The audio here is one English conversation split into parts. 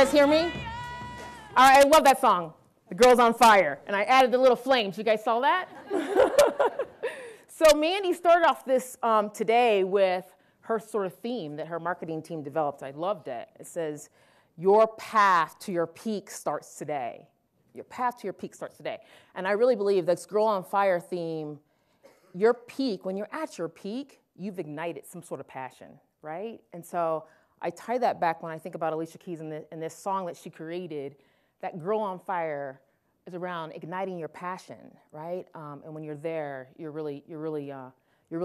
guys hear me? All right, I love that song, The Girl's on Fire. And I added the little flames. You guys saw that? So Mandy started off this today with her sort of theme that her marketing team developed. I loved it. It says, your path to your peak starts today. Your path to your peak starts today. And I really believe this Girl on Fire theme, your peak, when you're at your peak, you've ignited some sort of passion, right? And so I tie that back when I think about Alicia Keys and this song that she created. That Girl on Fire is around igniting your passion, right? And when you're there, you're really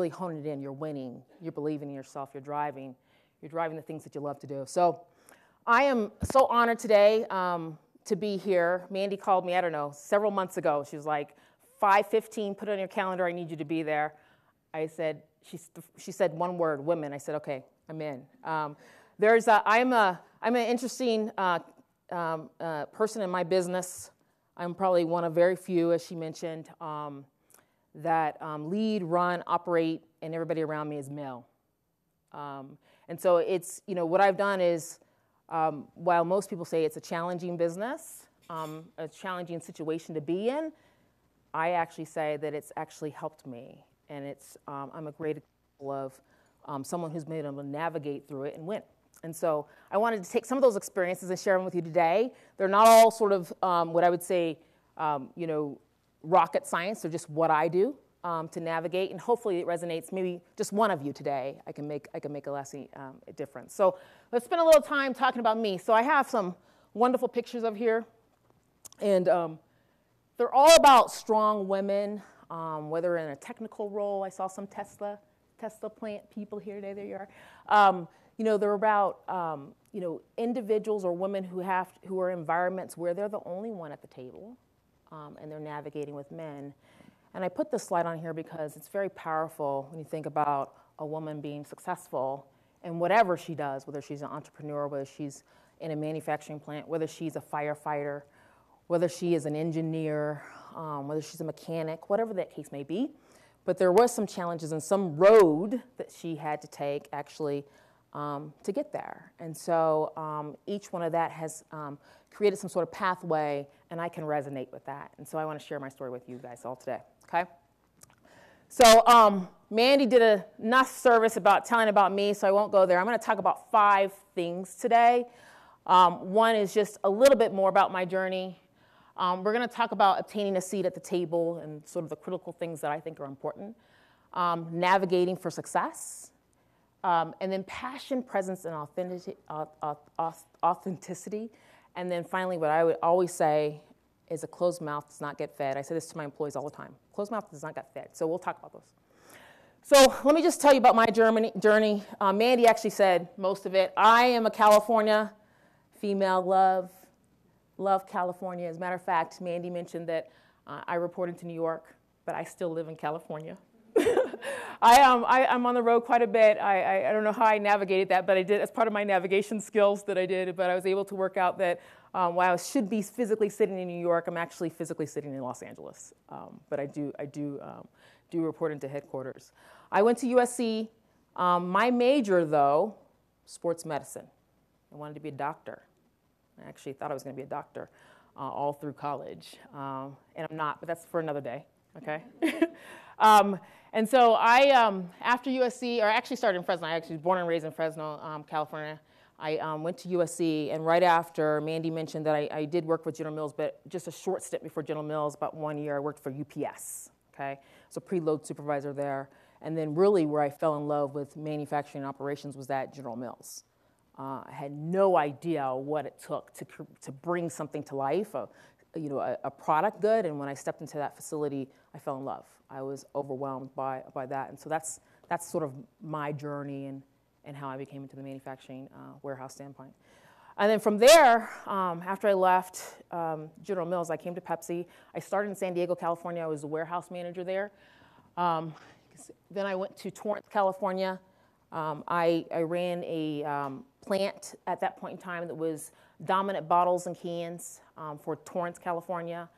honing it in. You're winning. You're believing in yourself. You're driving the things that you love to do. So I am so honored today to be here. Mandy called me, I don't know, several months ago. She was like, 5:15, put it on your calendar. I need you to be there. I said, she said one word, women. I said, okay, I'm in. I'm an interesting person in my business. I'm probably one of very few, as she mentioned, that lead, run, operate, and everybody around me is male. And so it's, what I've done is, while most people say it's a challenging business, a challenging situation to be in, I actually say that it's actually helped me. And it's, I'm a great example of someone who's been able to navigate through it and win. And so I wanted to take some of those experiences and share them with you today. They're not all sort of what I would say, rocket science. They're just what I do to navigate. And hopefully it resonates. Maybe just one of you today, I can make a lasting difference. So let's spend a little time talking about me. So I have some wonderful pictures of here. And they're all about strong women, whether in a technical role. I saw some Tesla plant people here. There you are. They're about individuals or women who are in environments where they're the only one at the table, and they're navigating with men. And I put this slide on here because it's very powerful when you think about a woman being successful in whatever she does, whether she's an entrepreneur, whether she's in a manufacturing plant, whether she's a firefighter, whether she is an engineer, whether she's a mechanic, whatever that case may be. But there was some challenges and some road that she had to take actually to get there. And so each one of that has created some sort of pathway, and I can resonate with that. And so I want to share my story with you guys all today, okay? So Mandy did enough service about telling about me, so I won't go there. I'm going to talk about 5 things today. One is just a little bit more about my journey. We're going to talk about obtaining a seat at the table and sort of the critical things that I think are important. Navigating for success. And then passion, presence, and authenticity. And then finally, what I would always say is a closed mouth does not get fed. I say this to my employees all the time. Closed mouth does not get fed. So we'll talk about those. So let me just tell you about my journey. Mandy actually said most of it. I am a California female, love California. As a matter of fact, Mandy mentioned that I reported to New York, but I still live in California. I'm on the road quite a bit. I don't know how I navigated that, but I did as part of my navigation skills that I did. But I was able to work out that while I should be physically sitting in New York, I'm actually physically sitting in Los Angeles. But I do report into headquarters. I went to USC. My major, though, sports medicine. I wanted to be a doctor. I actually thought I was going to be a doctor all through college, and I'm not. But that's for another day. Okay. And so I, after USC, or I actually started in Fresno. I actually was born and raised in Fresno, California. I went to USC, and right after, Mandy mentioned that I did work with General Mills, but just a short stint before General Mills, about 1 year, I worked for UPS, okay? So preload supervisor there. And then really where I fell in love with manufacturing operations was at General Mills. I had no idea what it took to bring something to life, a product good, and when I stepped into that facility, I fell in love. I was overwhelmed by that, and so that's sort of my journey and how I became into the manufacturing warehouse standpoint. And then from there, after I left General Mills, I came to Pepsi. I started in San Diego, California. I was the warehouse manager there. Then I went to Torrance, California. I ran a plant at that point in time that was dominant bottles and cans for Torrance, California.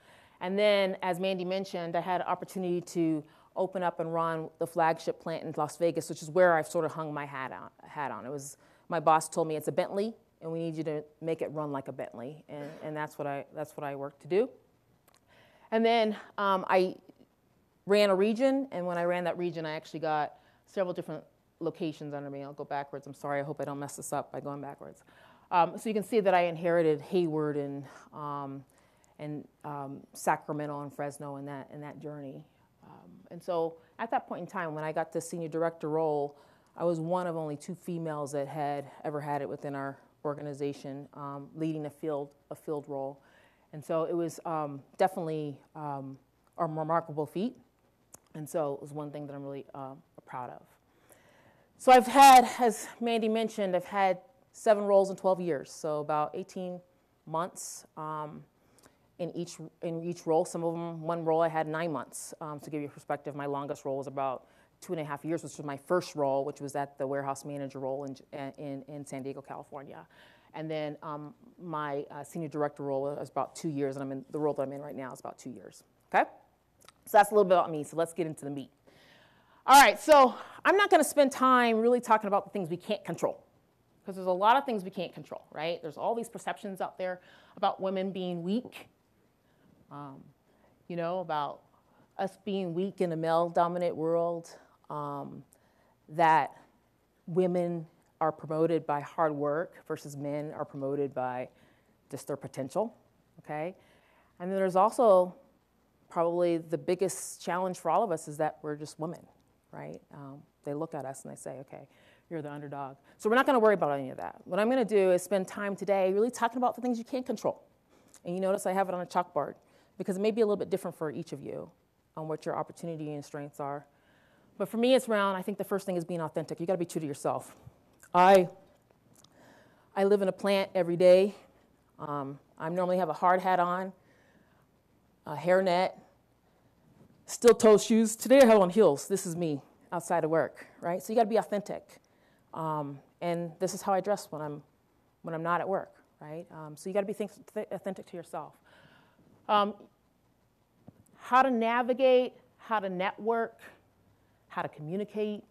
And then, as Mandy mentioned, I had an opportunity to open up and run the flagship plant in Las Vegas, which is where I've sort of hung my hat on. It was, my boss told me it's a Bentley, and we need you to make it run like a Bentley, and that's what I work to do. And then I ran a region, and when I ran that region, I actually got several different locations under me. I'll go backwards. I'm sorry. I hope I don't mess this up by going backwards. So you can see that I inherited Hayward and Sacramento and Fresno in that journey. And so at that point in time, when I got the senior director role, I was one of only 2 females that had ever had it within our organization, leading a field role. And so it was definitely a remarkable feat. And so it was one thing that I'm really proud of. So I've had, as Mandy mentioned, I've had 7 roles in 12 years, so about 18 months in each role. Some of them, one role I had 9 months. To give you a perspective, my longest role was about 2.5 years, which was my first role, which was at the warehouse manager role in San Diego, California. And then my senior director role was about 2 years, and the role that I'm in right now is about 2 years. Okay? So that's a little bit about me, so let's get into the meat. All right, so I'm not going to spend time really talking about the things we can't control, because there's a lot of things we can't control, right? There's all these perceptions out there about women being weak, about us being weak in a male-dominant world, that women are promoted by hard work versus men are promoted by just their potential, okay? And then there's also probably the biggest challenge for all of us is that we're just women, right? They look at us and they say, okay, you're the underdog. So we're not going to worry about any of that. What I'm going to do is spend time today really talking about the things you can't control. And you notice I have it on a chalkboard because it may be a little bit different for each of you on what your opportunity and strengths are. But for me, it's around, I think the first thing is being authentic. You got to be true to yourself. I live in a plant every day. I normally have a hard hat on, a hairnet, steel-toe shoes. Today I have on heels. This is me outside of work, right? So you got to be authentic. And this is how I dress when I'm not at work, right? So you got to be authentic to yourself. How to navigate, how to network, how to communicate,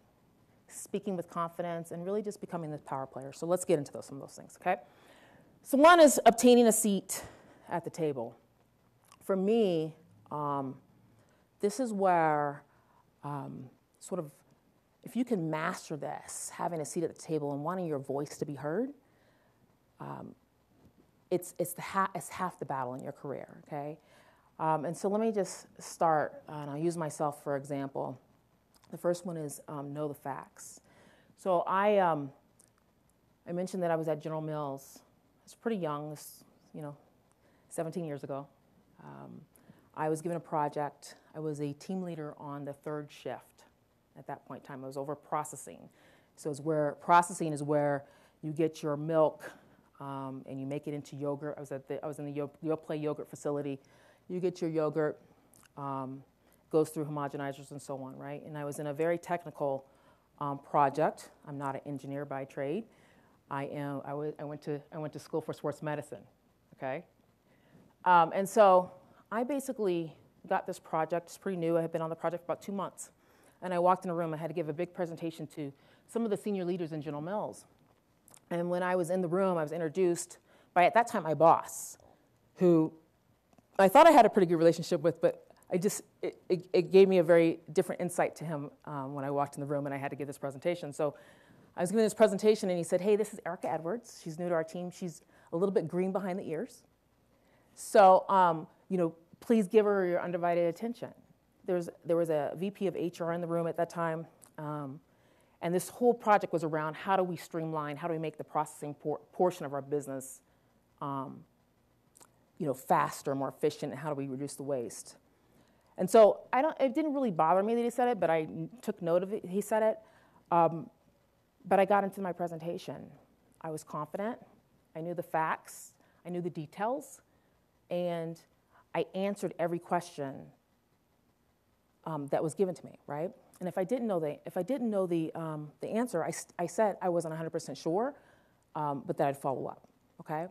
speaking with confidence, and really just becoming this power player. So let's get into some of those things, okay? So one is obtaining a seat at the table. For me, this is where if you can master this, having a seat at the table and wanting your voice to be heard, it's half the battle in your career, okay? And so let me just start, and I'll use myself for example. The first one is know the facts. So I mentioned that I was at General Mills. I was pretty young, 17 years ago. I was given a project. I was a team leader on the 3rd shift at that point in time. I was over processing. So processing is where you get your milk and you make it into yogurt. I was in the Yoplait yogurt facility. You get your yogurt, goes through homogenizers and so on, right? And I was in a very technical project. I'm not an engineer by trade. I went to school for sports medicine, okay? And so I basically got this project. It's pretty new. I had been on the project for about 2 months. And I walked in a room. I had to give a big presentation to some of the senior leaders in General Mills. And when I was in the room, I was introduced by, at that time, my boss, who I thought I had a pretty good relationship with, but it gave me a very different insight to him when I walked in the room and I had to give this presentation. So I was giving this presentation and he said, hey, this is Erica Edwards. She's new to our team. She's a little bit green behind the ears. So, please give her your undivided attention. There was a VP of HR in the room at that time. And this whole project was around how do we streamline, how do we make the processing portion of our business faster, more efficient, and how do we reduce the waste? And so it didn't really bother me that he said it, but I took note of it. He said it. But I got into my presentation. I was confident. I knew the facts. I knew the details. And I answered every question that was given to me, right? And if I didn't know the answer, I said I wasn't 100% sure, but that I'd follow up, okay?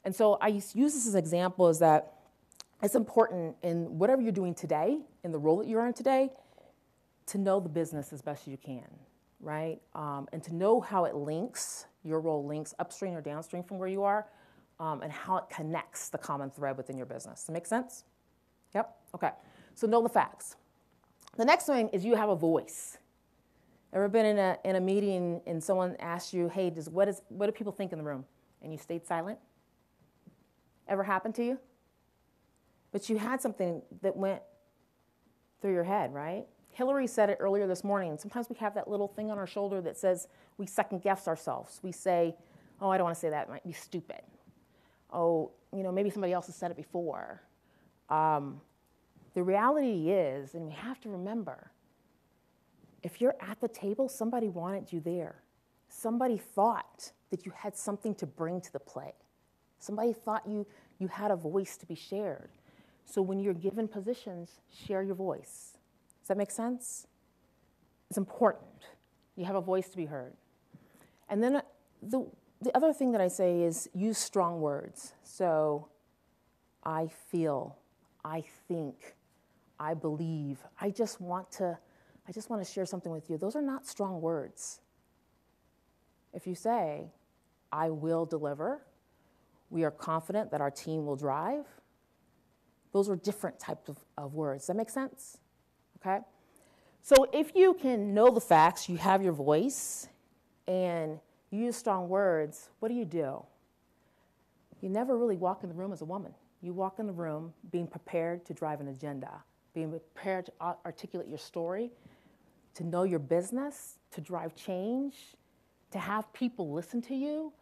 And so I use this as an example is that it's important in whatever you're doing today, in the role that you're in today, to know the business as best as you can, right? And to know how it links your role links upstream or downstream from where you are, and how it connects the common thread within your business. Does that make sense? Yep? Okay. So know the facts. The next thing is you have a voice. Ever been in a meeting and someone asks you, hey, what do people think in the room? And you stayed silent? Ever happened to you? But you had something that went through your head, right? Hillary said it earlier this morning. Sometimes we have that little thing on our shoulder that says we second guess ourselves. We say, oh, I don't want to say that. It might be stupid. Oh, maybe somebody else has said it before. The reality is, and we have to remember, if you're at the table, somebody wanted you there. Somebody thought that you had something to bring to the play. Somebody thought you had a voice to be shared. So when you're given positions, share your voice. Does that make sense? It's important. You have a voice to be heard. And then the other thing that I say is use strong words. So I feel, I think, I believe, I just want to share something with you. Those are not strong words. If you say, I will deliver, we are confident that our team will drive, those are different types of words. Does that make sense? Okay? So if you can know the facts, you have your voice, and you use strong words, what do? You never really walk in the room as a woman. You walk in the room being prepared to drive an agenda, being prepared to articulate your story, to know your business, to drive change, to have people listen to you.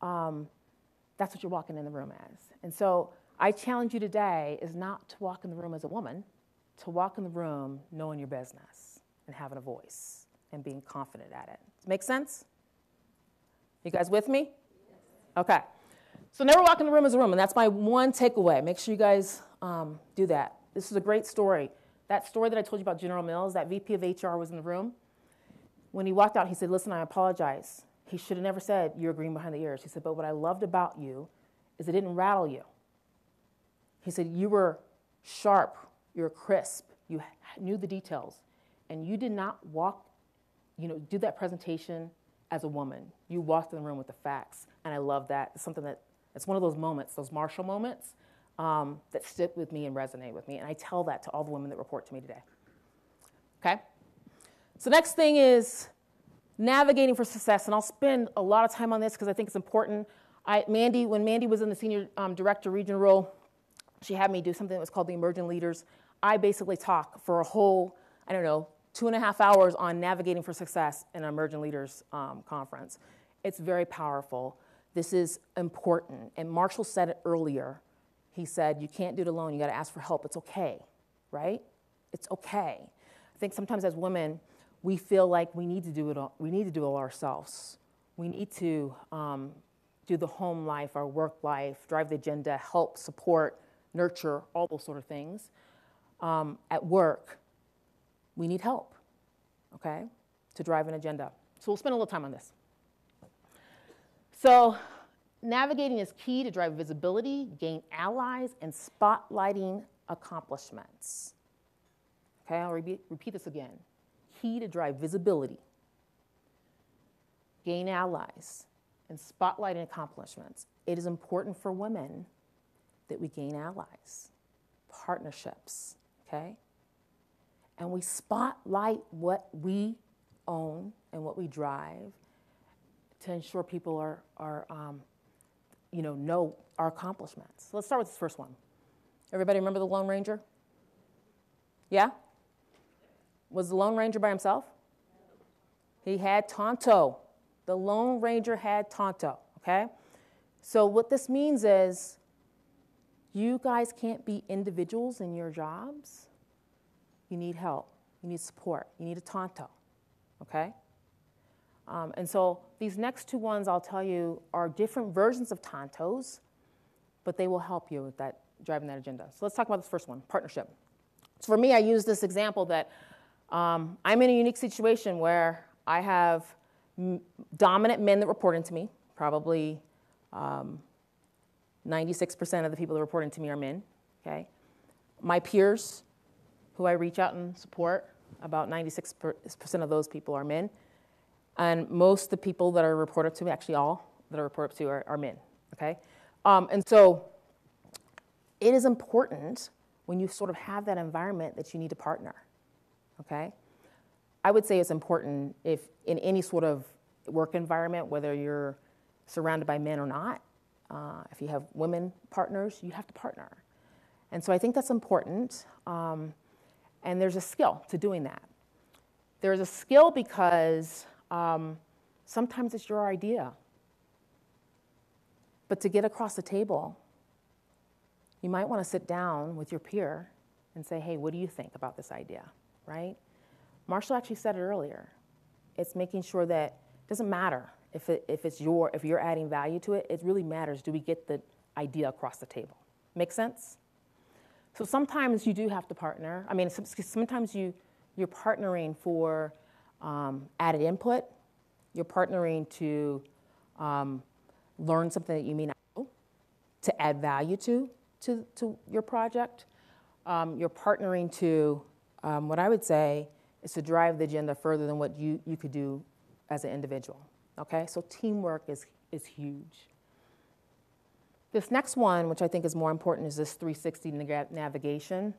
That's what you're walking in the room as. And so I challenge you today is not to walk in the room as a woman, to walk in the room knowing your business and having a voice and being confident at it. Does it make sense? You guys with me? Okay. So never walk in the room as a woman. That's my one takeaway. Make sure you guys do that. This is a great story. That story that I told you about General Mills, that VP of HR was in the room. When he walked out, he said, listen, I apologize. He should have never said, you're green behind the ears. He said, but what I loved about you is it didn't rattle you. He said, you were sharp, you were crisp, you knew the details, and you did not do that presentation as a woman. You walked in the room with the facts, and I love that. It's something it's one of those moments, those Marshall moments, that stick with me and resonate with me, and I tell that to all the women that report to me today. Okay? So next thing is navigating for success, and I'll spend a lot of time on this because I think it's important. When Mandy was in the senior director regional role, she had me do something that was called the Emerging Leaders. I basically talk for a whole, 2.5 hours on navigating for success in an Emerging Leaders conference. It's very powerful. This is important. And Marshall said it earlier. He said, you can't do it alone. You got to ask for help. It's okay, right? It's okay. I think sometimes as women, we feel like we need to do it all. We need to do it all ourselves. We need to do the home life, our work life, drive the agenda, help, support, nurture, all those sort of things. At work, we need help, okay, to drive an agenda. So we'll spend a little time on this. So navigating is key to drive visibility, gain allies, and spotlighting accomplishments. Okay, I'll repeat this again. Key to drive visibility, gain allies, and spotlighting accomplishments. It is important for women that we gain allies, partnerships, okay? And we spotlight what we own and what we drive to ensure people know our accomplishments. So let's start with this first one. Everybody remember the Lone Ranger? Yeah? Was the Lone Ranger by himself? He had Tonto. The Lone Ranger had Tonto, okay? So what this means is you guys can't be individuals in your jobs. You need help. You need support. You need a Tonto, okay? And so these next two ones I'll tell you are different versions of Tontos, but they will help you with that, driving that agenda. So let's talk about this first one, partnership. So for me, I use this example that I'm in a unique situation where I have dominant men that report into me. Probably 96% of the people that report into me are men, okay? My peers, who I reach out and support, about 96% of those people are men. And most of the people that are reported to me, actually all that are reported to are men, okay? And so it is important when you sort of have that environment that you need to partner, okay? I would say it's important if in any sort of work environment, whether you're surrounded by men or not, if you have women partners, you have to partner. And so I think that's important, and there's a skill to doing that. There's a skill because sometimes it's your idea. But to get across the table, you might want to sit down with your peer and say, hey, what do you think about this idea, right? Marshall actually said it earlier. It's making sure that it doesn't matter if you're adding value to it. It really matters, do we get the idea across the table? Make sense? So sometimes you do have to partner. I mean, sometimes you're partnering for added input. You're partnering to learn something that you may not know, to add value to your project. You're partnering to, what I would say, is to drive the agenda further than what you could do as an individual, okay? So teamwork is huge. This next one, which I think is more important, is this 360 navigation.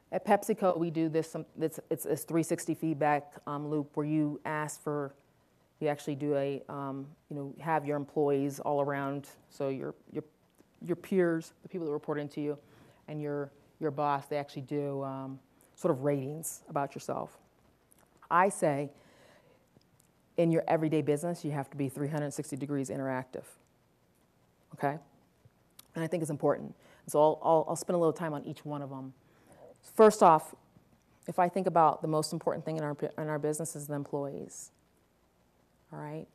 At PepsiCo, we do this, it's 360 feedback loop where you actually do a, have your employees all around, so your peers, the people that report into you, and your boss, they actually do sort of ratings about yourself. I say in your everyday business, you have to be 360 degrees interactive, okay? And I think it's important. So I'll spend a little time on each one of them. First off, if I think about the most important thing in our business is the employees, all right?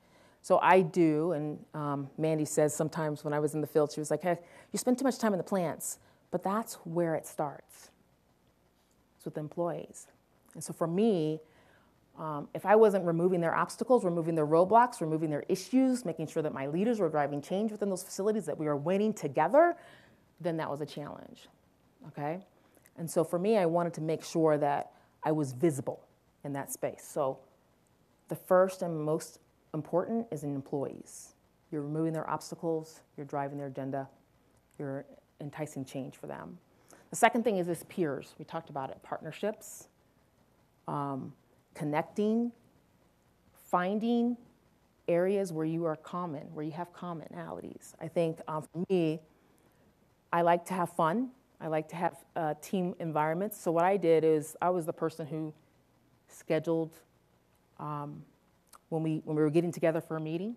So I do, and Mandy says sometimes when I was in the field, she was like, hey, you spend too much time in the plants, but that's where it starts. It's with the employees. And so for me, if I wasn't removing their obstacles, removing their roadblocks, removing their issues, making sure that my leaders were driving change within those facilities, that we were winning together, then that was a challenge, okay? And so for me, I wanted to make sure that I was visible in that space. So the first and most important is in employees. You're removing their obstacles, you're driving their agenda, you're enticing change for them. The second thing is peers. We talked about it, partnerships, connecting, finding areas where you are common, where you have commonalities. I think for me, I like to have fun. I like to have team environments. So what I did is I was the person who scheduled, when we were getting together for a meeting,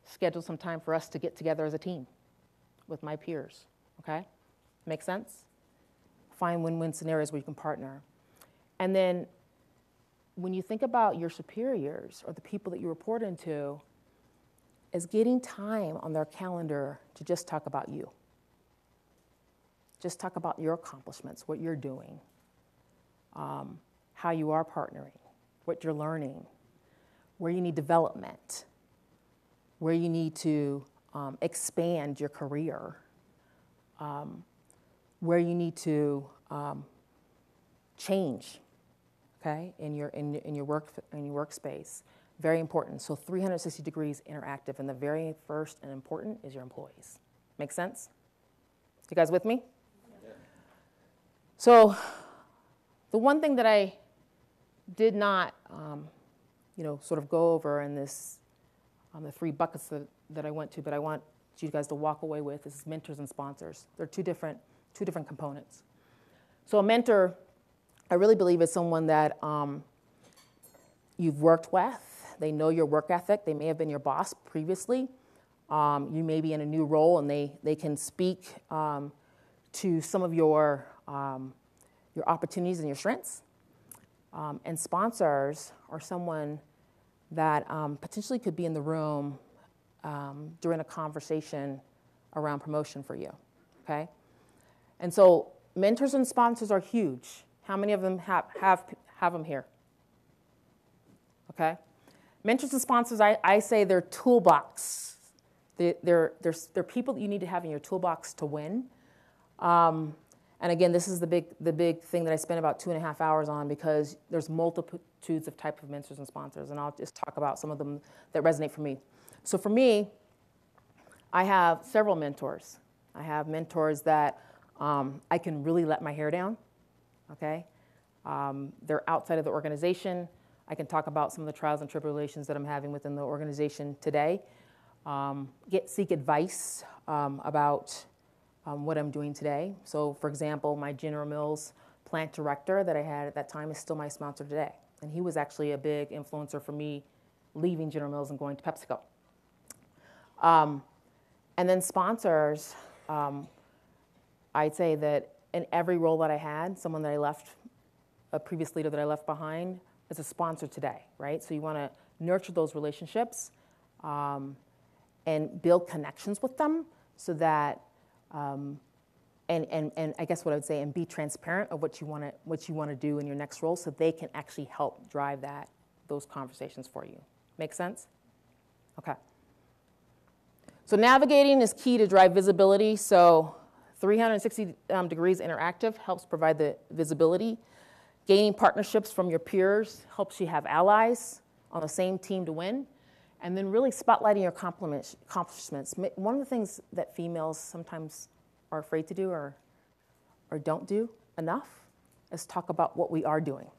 scheduled some time for us to get together as a team with my peers, okay? Make sense? Find win-win scenarios where you can partner. And then when you think about your superiors or the people that you report into, is getting time on their calendar to just talk about you. Just talk about your accomplishments, what you're doing, how you are partnering, what you're learning, where you need development, where you need to expand your career, where you need to change, okay, in your workspace. Very important. So 360 degrees interactive, and the very first and important is your employees. Make sense? You guys with me? Yeah. So the one thing that I did not, sort of go over in this, the three buckets that I went to, but I want you guys to walk away with is mentors and sponsors. They're two different components. So a mentor, I really believe, is someone that you've worked with. They know your work ethic. They may have been your boss previously. You may be in a new role, and they can speak to some of your opportunities and your strengths. And sponsors are someone that potentially could be in the room during a conversation around promotion for you, okay? And so mentors and sponsors are huge. How many of them have them here? Okay? Mentors and sponsors, I say they're toolbox. They're people that you need to have in your toolbox to win. And again, this is the big thing that I spent about 2.5 hours on, because there's multiple multitudes of type of mentors and sponsors, and I'll just talk about some of them that resonate for me. So for me, I have several mentors. I have mentors that I can really let my hair down, okay? They're outside of the organization. I can talk about some of the trials and tribulations that I'm having within the organization today. Seek advice about what I'm doing today. So for example, my General Mills plant director that I had at that time is still my sponsor today. And he was actually a big influencer for me leaving General Mills and going to PepsiCo. And then sponsors, I'd say that in every role that I had, someone that I left, a previous leader that I left behind, is a sponsor today, right? So you want to nurture those relationships and build connections with them so that, and I guess what I would say, and be transparent of what you want to do in your next role so they can actually help drive those conversations for you. Make sense? Okay. So navigating is key to drive visibility. So 360 degrees interactive helps provide the visibility. Gaining partnerships from your peers helps you have allies on the same team to win. And then really spotlighting your accomplishments. One of the things that females sometimes are afraid to do or don't do enough is talk about what we are doing,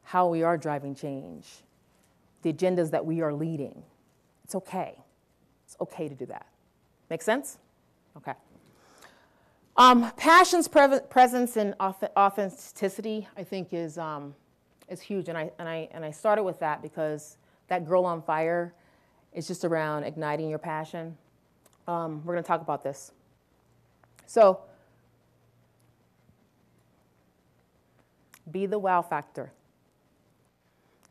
how we are driving change, the agendas that we are leading. It's okay. It's okay to do that. Make sense? Okay. Passion's presence and authenticity, I think, is huge, and I started with that because that Girl on Fire is just around igniting your passion. We're going to talk about this. So, be the wow factor.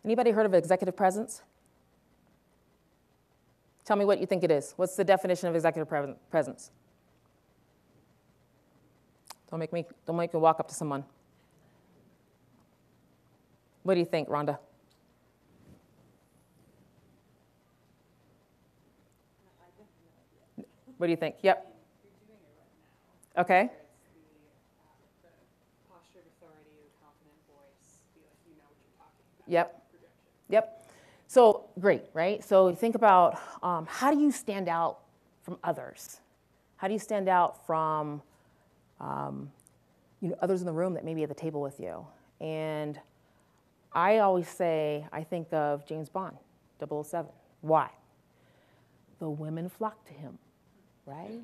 Anybody heard of executive presence? Tell me what you think it is. What's the definition of executive presence? Don't make me walk up to someone. What do you think, Rhonda? What do you think? Yep. You're doing it right now. Okay. It's the posture of authority, the confident voice, feel like you know what you're talking about. Yep. Projection. Yep. So great, right? So think about how do you stand out from others? How do you stand out from others in the room that may be at the table with you? And I always say, I think of James Bond, 007. Why? The women flock to him, right?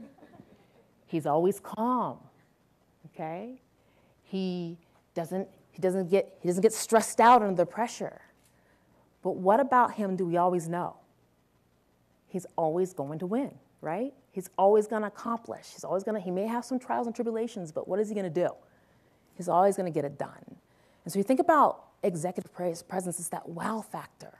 He's always calm, okay? He doesn't get stressed out under the pressure. But what about him do we always know? He's always going to win, right? He's always going to accomplish. He may have some trials and tribulations, but what is he going to do? He's always going to get it done. And so you think about executive presence, it's that wow factor.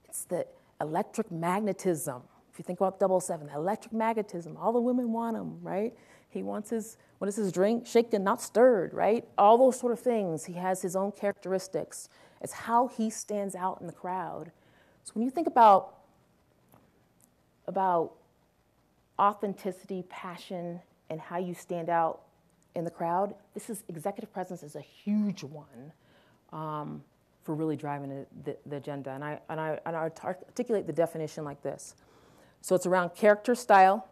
It's the electric magnetism. If you think about 007, the electric magnetism, all the women want him, right? He wants what is his drink? Shaken, not stirred, right? All those sort of things. He has his own characteristics. It's how he stands out in the crowd. So when you think about authenticity, passion, and how you stand out in the crowd, executive presence is a huge one for really driving the agenda. And I articulate the definition like this. So it's around character, style,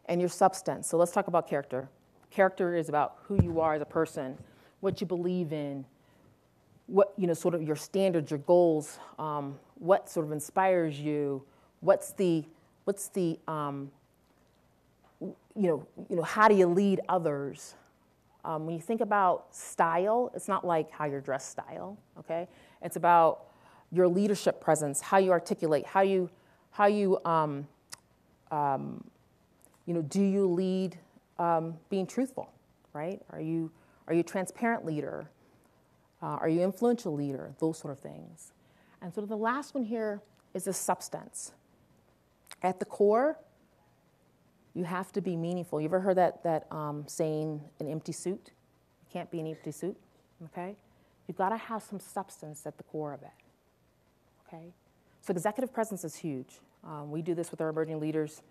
and your substance. So let's talk about character. Character is about who you are as a person, what you believe in, what sort of your standards, your goals, what sort of inspires you, what's the how do you lead others? When you think about style, it's not like how you're dressed style, okay? It's about your leadership presence, how you articulate, how you do you lead being truthful, right? Are you a transparent leader? Are you an influential leader? Those sort of things. And so the last one here is the substance. At the core, you have to be meaningful. You ever heard that saying, an empty suit? You can't be an empty suit, okay? You've got to have some substance at the core of it, okay? So executive presence is huge. We do this with our emerging leaders.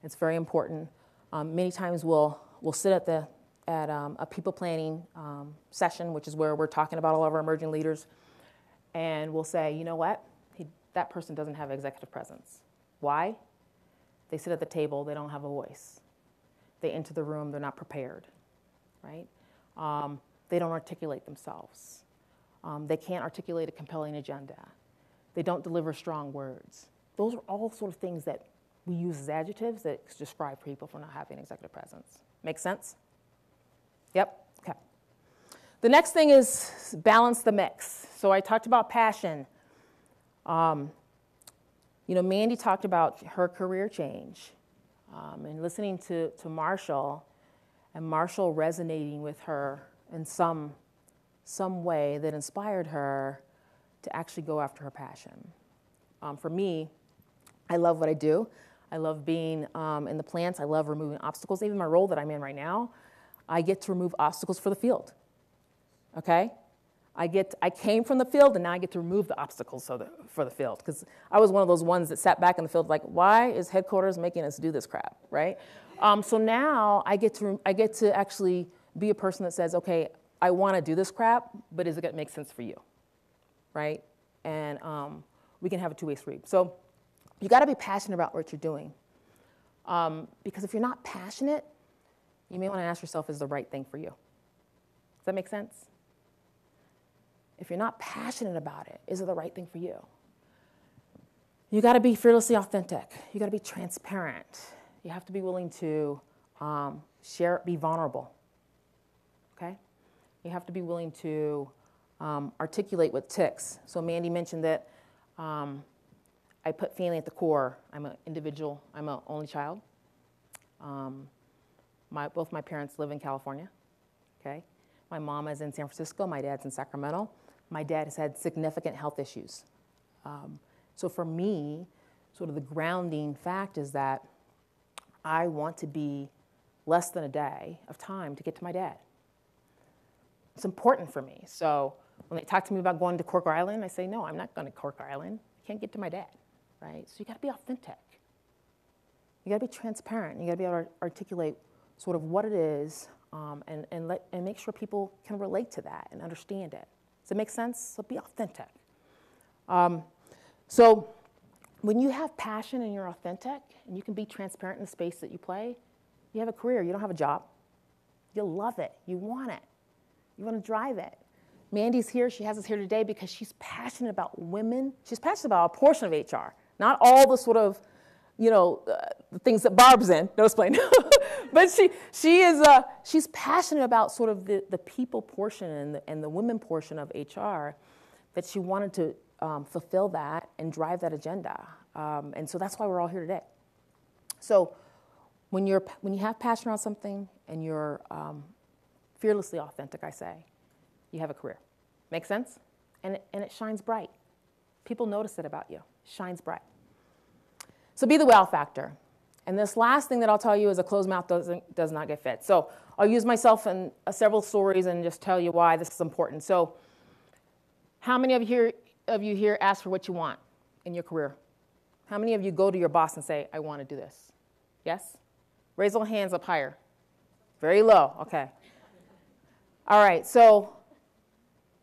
It's very important. Many times we'll sit at a people planning session, which is where we're talking about all of our emerging leaders, and we'll say, you know what, that person doesn't have executive presence. Why? They sit at the table, they don't have a voice. They enter the room, they're not prepared, right? They don't articulate themselves. They can't articulate a compelling agenda. They don't deliver strong words. Those are all sort of things that we use as adjectives that describe people for not having executive presence. Make sense? Yep, okay. The next thing is balance the mix. So I talked about passion. Mandy talked about her career change and listening to Marshall, and Marshall resonating with her in some way that inspired her to actually go after her passion. For me, I love what I do. I love being in the plants. I love removing obstacles. Even my role that I'm in right now, I get to remove obstacles for the field, okay? I came from the field, and now I get to remove the obstacles for the field, because I was one of those ones that sat back in the field like, why is headquarters making us do this crap, right? So now I get to actually be a person that says, okay, I want to do this crap, but is it going to make sense for you, right? And we can have a two-way street. So you got to be passionate about what you're doing, because if you're not passionate, you may want to ask yourself, is the right thing for you? Does that make sense? If you're not passionate about it, is it the right thing for you? You got to be fearlessly authentic. You got to be transparent. You have to be willing to share, be vulnerable, okay? You have to be willing to articulate what ticks. So Mandy mentioned that I put family at the core. I'm an individual. I'm an only child. Both my parents live in California, okay? My mom is in San Francisco. My dad's in Sacramento. My dad has had significant health issues. So for me, sort of the grounding fact is that I want to be less than a day of time to get to my dad. It's important for me. So when they talk to me about going to Cork Island, I say, no, I'm not going to Cork Island. I can't get to my dad, right? So you got to be authentic. You got to be transparent. You got to be able to articulate sort of what it is, and make sure people can relate to that and understand it. Does it make sense? So be authentic. So when you have passion and you're authentic and you can be transparent in the space that you play, you have a career. You don't have a job. You love it. You want it. You want to drive it. Mandy's here. She has us here today because she's passionate about women. She's passionate about a portion of HR, not all the sort of, the things that Barb's in. No explain. But she's passionate about sort of the people portion and the women portion of HR, that she wanted to fulfill that and drive that agenda. And so that's why we're all here today. So when you have passion around something and you're fearlessly authentic, I say, you have a career. Make sense? And it shines bright. People notice it about you. It shines bright. So be the wow factor. And this last thing that I'll tell you is a closed mouth does not get fed. So I'll use myself in several stories and just tell you why this is important. So how many of you here ask for what you want in your career? How many of you go to your boss and say, I want to do this? Yes? Raise those hands up higher. Very low. Okay. All right. So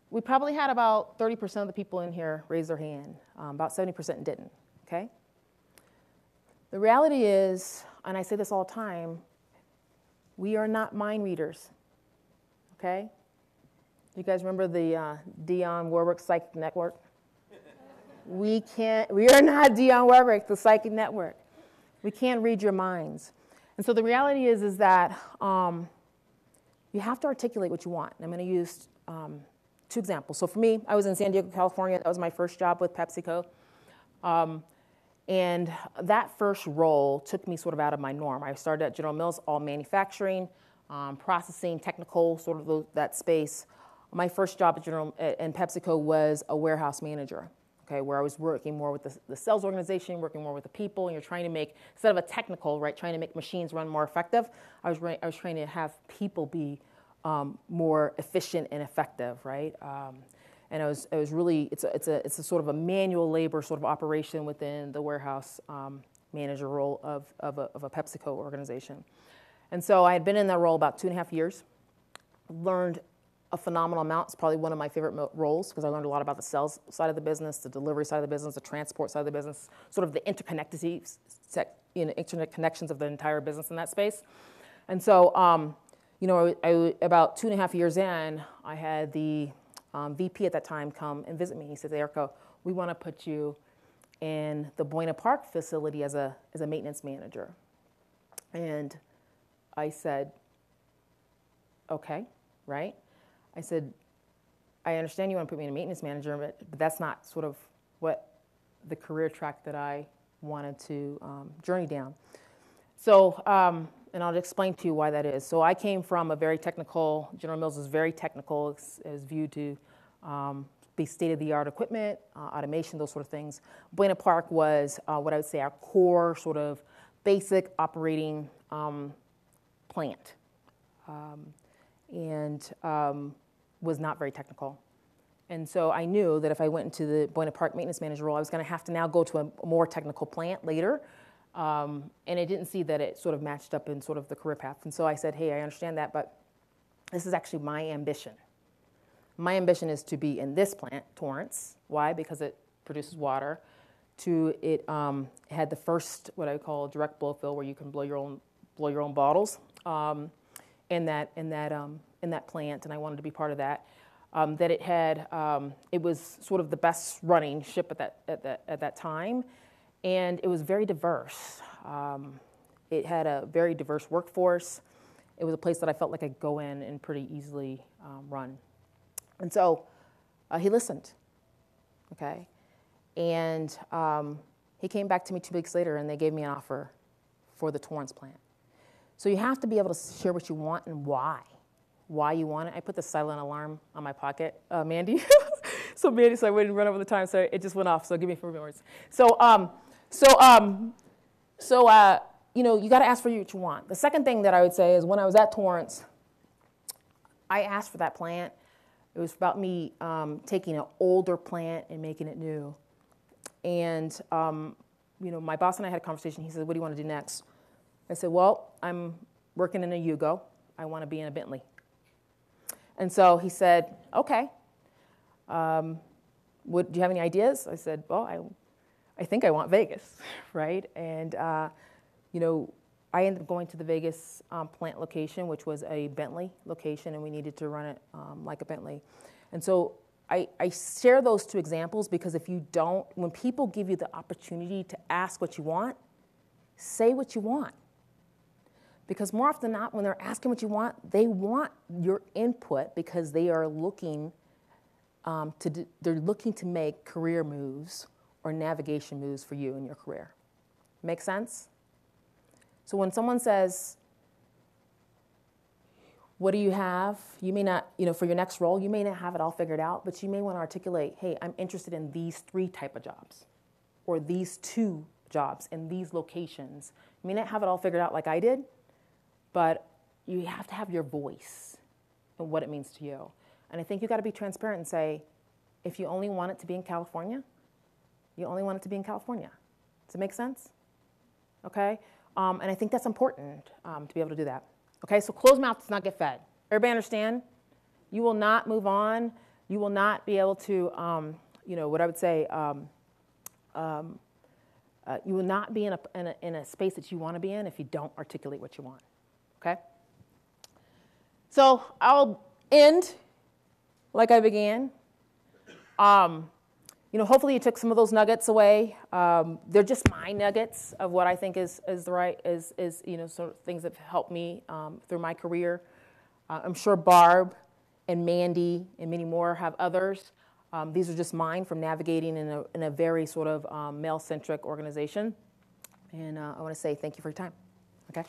we probably had about 30% of the people in here raise their hand. About 70% didn't. Okay? The reality is, and I say this all the time, we are not mind readers, okay? You guys remember the Dionne Warwick Psychic Network? We are not Dionne Warwick, the Psychic Network. We can't read your minds. And so the reality is that you have to articulate what you want. And I'm going to use two examples. So for me, I was in San Diego, California. That was my first job with PepsiCo. And that first role took me sort of out of my norm. I started at General Mills, all manufacturing, processing, technical, sort of that space. My first job in PepsiCo was a warehouse manager, okay, where I was working more with the sales organization, working more with the people, and you're trying to make, instead of a technical, right, trying to make machines run more effective, I was trying to have people be more efficient and effective, right? And it was really, it's a sort of a manual labor sort of operation within the warehouse manager role of a PepsiCo organization. And so I had been in that role about 2.5 years. learned a phenomenal amount. It's probably one of my favorite roles because I learned a lot about the sales side of the business, the delivery side of the business, the transport side of the business, sort of the internet connections of the entire business in that space. And so, about 2.5 years in, I had the VP at that time come and visit me. He said, Erica, we want to put you in the Buena Park facility as a maintenance manager. And I said, okay, right? I said, I understand you want to put me in a maintenance manager, but that's not sort of what the career track that I wanted to journey down. So, and I'll explain to you why that is. So I came from a very technical, General Mills is very technical, is viewed to be state-of-the-art equipment, automation, those sort of things. Buena Park was what I would say our core sort of basic operating plant. And was not very technical. And so I knew that if I went into the Buena Park maintenance manager role, I was going to have to now go to a more technical plant later. And I didn't see that it sort of matched up in sort of the career path. And so I said, hey, I understand that, but this is actually my ambition. My ambition is to be in this plant, Torrance. Why? Because it produces water. It had the first, what I call direct blow fill, where you can blow your own bottles in that plant, and I wanted to be part of that. That it had, it was sort of the best running ship at that time, and it was very diverse. It had a very diverse workforce. It was a place that I felt like I could go in and pretty easily run. And so he listened, okay? And he came back to me 2 weeks later, and they gave me an offer for the Torrance plant. So you have to be able to share what you want and why you want it. I put the silent alarm on my pocket, Mandy. so I wouldn't run over the time, so it just went off. So give me 4 minutes. So you got to ask for what you want. The second thing that I would say is when I was at Torrance, I asked for that plant. It was about me taking an older plant and making it new. And my boss and I had a conversation. He said, "What do you want to do next?" I said, "Well, I'm working in a Yugo. I want to be in a Bentley." And so he said, "Okay. Do you have any ideas?" I said, "Well, I think I want Vegas," right? And I ended up going to the Vegas plant location, which was a Bentley location, and we needed to run it like a Bentley. And so I share those two examples because if you don't, when people give you the opportunity to ask what you want, say what you want. Because more often than not, when they're asking what you want, they want your input because they are looking to make career moves or navigation moves for you in your career. Make sense? So when someone says, "What do you have?" You may not, for your next role, you may not have it all figured out, but you may want to articulate, "Hey, I'm interested in these 3 type of jobs, or these 2 jobs in these locations." You may not have it all figured out like I did, but you have to have your voice and what it means to you. And I think you got to be transparent and say, if you only want it to be in California, you only want it to be in California. Does it make sense? Okay? And I think that's important to be able to do that. Okay, so closed mouth does not get fed. Everybody understand? You will not move on. You will not be able to, what I would say, you will not be in a space that you want to be in if you don't articulate what you want. Okay? So I'll end like I began. Hopefully you took some of those nuggets away. They're just my nuggets of what I think is the right, sort of things that have helped me through my career. I'm sure Barb and Mandy and many more have others. These are just mine from navigating in a very sort of male-centric organization. And I want to say thank you for your time. Okay?